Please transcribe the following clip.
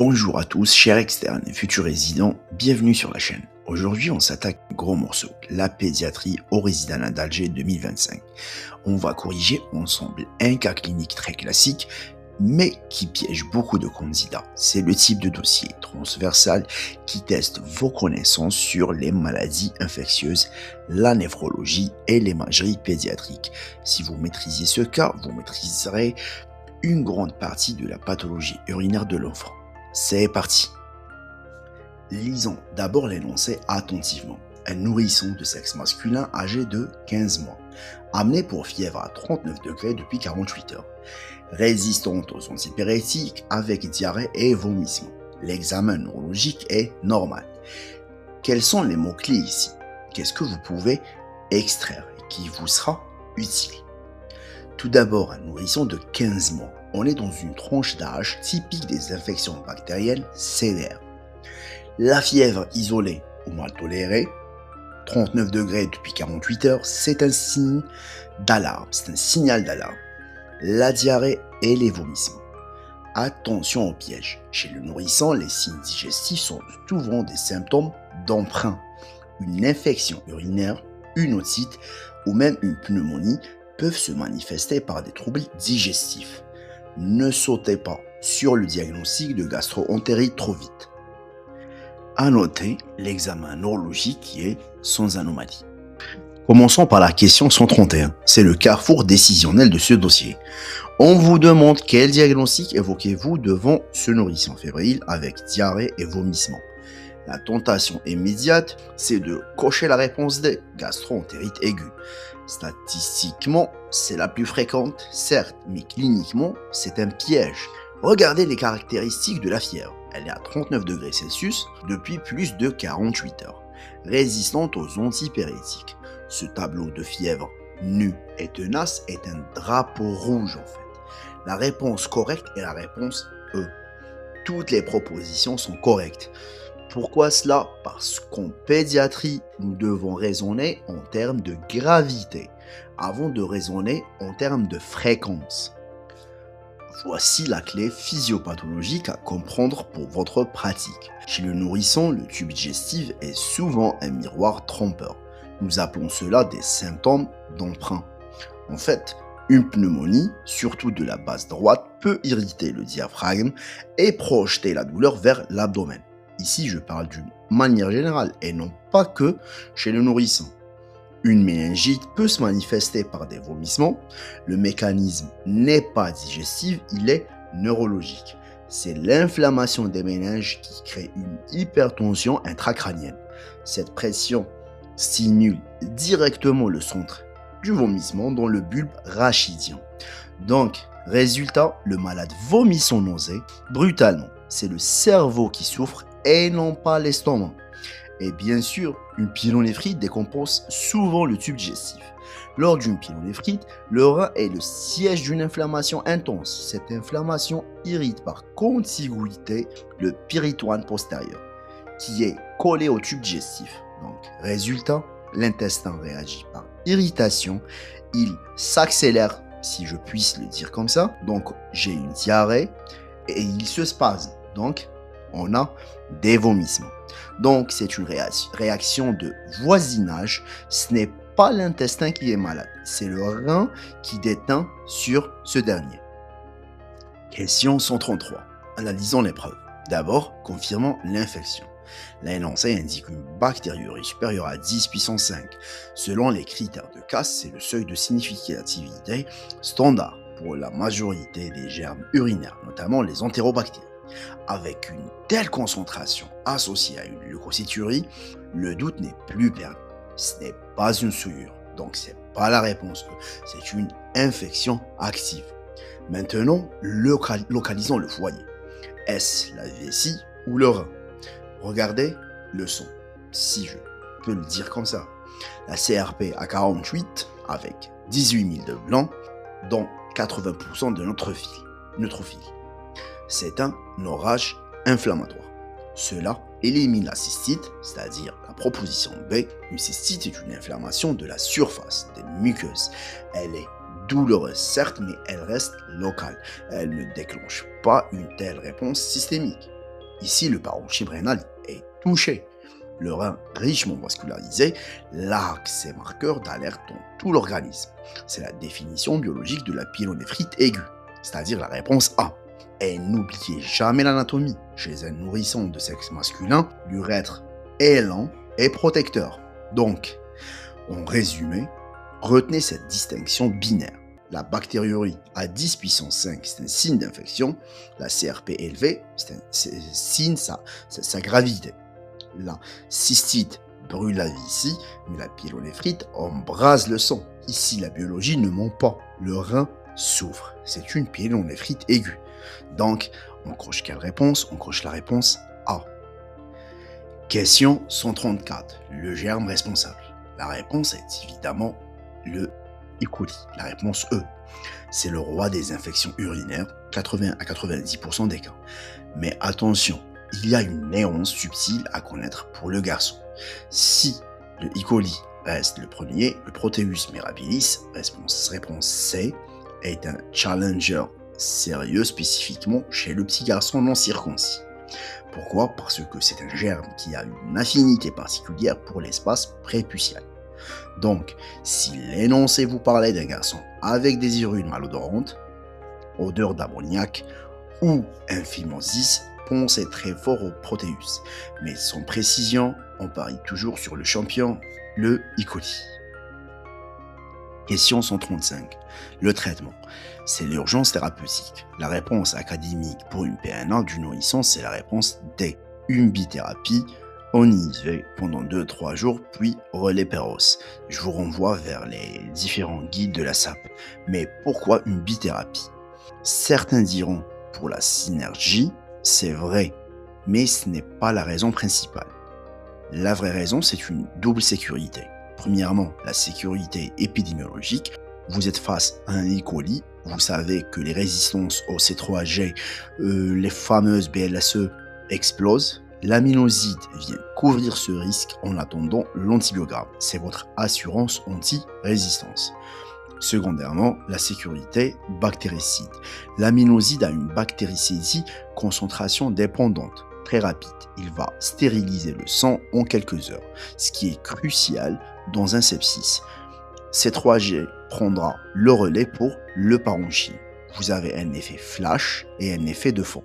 Bonjour à tous, chers externes et futurs résidents, bienvenue sur la chaîne. Aujourd'hui, on s'attaque à un gros morceau, la pédiatrie au résident d'Alger 2025. On va corriger ensemble un cas clinique très classique, mais qui piège beaucoup de candidats. C'est le type de dossier transversal qui teste vos connaissances sur les maladies infectieuses, la néphrologie et l'imagerie pédiatrique. Si vous maîtrisez ce cas, vous maîtriserez une grande partie de la pathologie urinaire de l'enfant. C'est parti. Lisons d'abord l'énoncé attentivement. Un nourrisson de sexe masculin âgé de 15 mois, amené pour fièvre à 39 degrés depuis 48 heures, résistante aux antipyrétiques avec diarrhée et vomissement. L'examen neurologique est normal. Quels sont les mots-clés ici? Qu'est-ce que vous pouvez extraire et qui vous sera utile? Tout d'abord, un nourrisson de 15 mois. On est dans une tranche d'âge typique des infections bactériennes sévères. La fièvre isolée ou mal tolérée, 39 degrés depuis 48 heures, c'est un signe d'alarme, c'est un signal d'alarme. La diarrhée et les vomissements. Attention au piège. Chez le nourrisson, les signes digestifs sont souvent des symptômes d'emprunt. Une infection urinaire, une otite ou même une pneumonie peuvent se manifester par des troubles digestifs. Ne sautez pas sur le diagnostic de gastro-entérite trop vite. À noter l'examen neurologique qui est sans anomalie. Commençons par la question 131. C'est le carrefour décisionnel de ce dossier. On vous demande quel diagnostic évoquez-vous devant ce nourrisson fébrile avec diarrhée et vomissement. La tentation immédiate, c'est de cocher la réponse D, gastro-entérite aiguë. Statistiquement, c'est la plus fréquente, certes, mais cliniquement, c'est un piège. Regardez les caractéristiques de la fièvre. Elle est à 39 degrés Celsius depuis plus de 48 heures, résistante aux antipyrétiques. Ce tableau de fièvre nu et tenace est un drapeau rouge en fait. La réponse correcte est la réponse E. Toutes les propositions sont correctes. Pourquoi cela? Parce qu'en pédiatrie, nous devons raisonner en termes de gravité, avant de raisonner en termes de fréquence. Voici la clé physiopathologique à comprendre pour votre pratique. Chez le nourrisson, le tube digestif est souvent un miroir trompeur. Nous appelons cela des symptômes d'emprunt. En fait, une pneumonie, surtout de la base droite, peut irriter le diaphragme et projeter la douleur vers l'abdomen. Ici, je parle d'une manière générale et non pas que chez le nourrisson. Une méningite peut se manifester par des vomissements. Le mécanisme n'est pas digestif, il est neurologique. C'est l'inflammation des méninges qui crée une hypertension intracrânienne. Cette pression stimule directement le centre du vomissement dans le bulbe rachidien. Donc, résultat, le malade vomit son nausée brutalement. C'est le cerveau qui souffre et non pas l'estomac. Et bien sûr, une pyélonéphrite décompose souvent le tube digestif. Lors d'une pyélonéphrite, le rein est le siège d'une inflammation intense. Cette inflammation irrite par contiguïté le péritoine postérieur, qui est collé au tube digestif. Donc, résultat, l'intestin réagit par irritation, il s'accélère, si je puisse le dire comme ça. Donc, j'ai une diarrhée et il se spasme. Donc, on a des vomissements. Donc, c'est une réaction de voisinage. Ce n'est pas l'intestin qui est malade, c'est le rein qui déteint sur ce dernier. Question 133. Analysons l'épreuve. D'abord, confirmons l'infection. L'énoncé indique une bactériurie supérieure à 10 puissance 5. Selon les critères de Cass, c'est le seuil de significativité standard pour la majorité des germes urinaires, notamment les entérobactéries. Avec une telle concentration associée à une leucocyturie, le doute n'est plus permis. Ce n'est pas une souillure, donc c'est pas la réponse E, c'est une infection active. Maintenant, localisons le foyer. Est-ce la vessie ou le rein? Regardez le son, si je peux le dire comme ça. La CRP à 48 avec 18 000 de blanc, dont 80% de neutrophile. C'est un orage inflammatoire. Cela élimine la cystite, c'est-à-dire la proposition B. Une cystite est une inflammation de la surface des muqueuses. Elle est douloureuse certes, mais elle reste locale. Elle ne déclenche pas une telle réponse systémique. Ici, le parenchyme rénal est touché. Le rein richement vascularisé largue ses marqueurs d'alerte dans tout l'organisme. C'est la définition biologique de la pyélonéphrite aiguë, c'est-à-dire la réponse A. Et n'oubliez jamais l'anatomie. Chez un nourrisson de sexe masculin, l'urètre est lent et protecteur. Donc, en résumé, retenez cette distinction binaire. La bactériurie à 10 puissance 5, c'est un signe d'infection. La CRP élevée, c'est un signe de sa gravité. La cystite brûle la vie ici, mais la pyélonéphrite embrase le sang. Ici, la biologie ne ment pas. Le rein souffre. C'est une pyélonéphrite aiguë. Donc, on coche quelle réponse? On coche la réponse A. Question 134. Le germe responsable. La réponse est évidemment le E. coli. La réponse E. C'est le roi des infections urinaires, 80 à 90% des cas. Mais attention, il y a une nuance subtile à connaître pour le garçon. Si le E. coli reste le premier, le Proteus mirabilis, réponse C, est un challenger sérieux spécifiquement chez le petit garçon non circoncis. Pourquoi? Parce que c'est un germe qui a une affinité particulière pour l'espace prépucial. Donc, si l'énoncé vous parlait d'un garçon avec des urines malodorantes, odeur d'ammoniac ou infimosis, pensez très fort au Proteus. Mais sans précision, on parie toujours sur le champion, le E. coli. Question 135. Le traitement. C'est l'urgence thérapeutique. La réponse académique pour une PNA du nourrisson, c'est la réponse D. Une bithérapie en IV pendant 2-3 jours, puis relais Péros. Je vous renvoie vers les différents guides de la SAP. Mais pourquoi une bithérapie? Certains diront pour la synergie, c'est vrai, mais ce n'est pas la raison principale. La vraie raison, c'est une double sécurité. Premièrement, la sécurité épidémiologique. Vous êtes face à un E. coli, vous savez que les résistances au C3G, les fameuses BLSE, explosent. L'aminoside vient couvrir ce risque en attendant l'antibiogramme. C'est votre assurance anti-résistance. Secondairement, la sécurité bactéricide. L'aminoside a une bactéricésie concentration dépendante, très rapide. Il va stériliser le sang en quelques heures, ce qui est crucial dans un sepsis. C3G prendra le relais pour le parenchyme. Vous avez un effet flash et un effet de fond.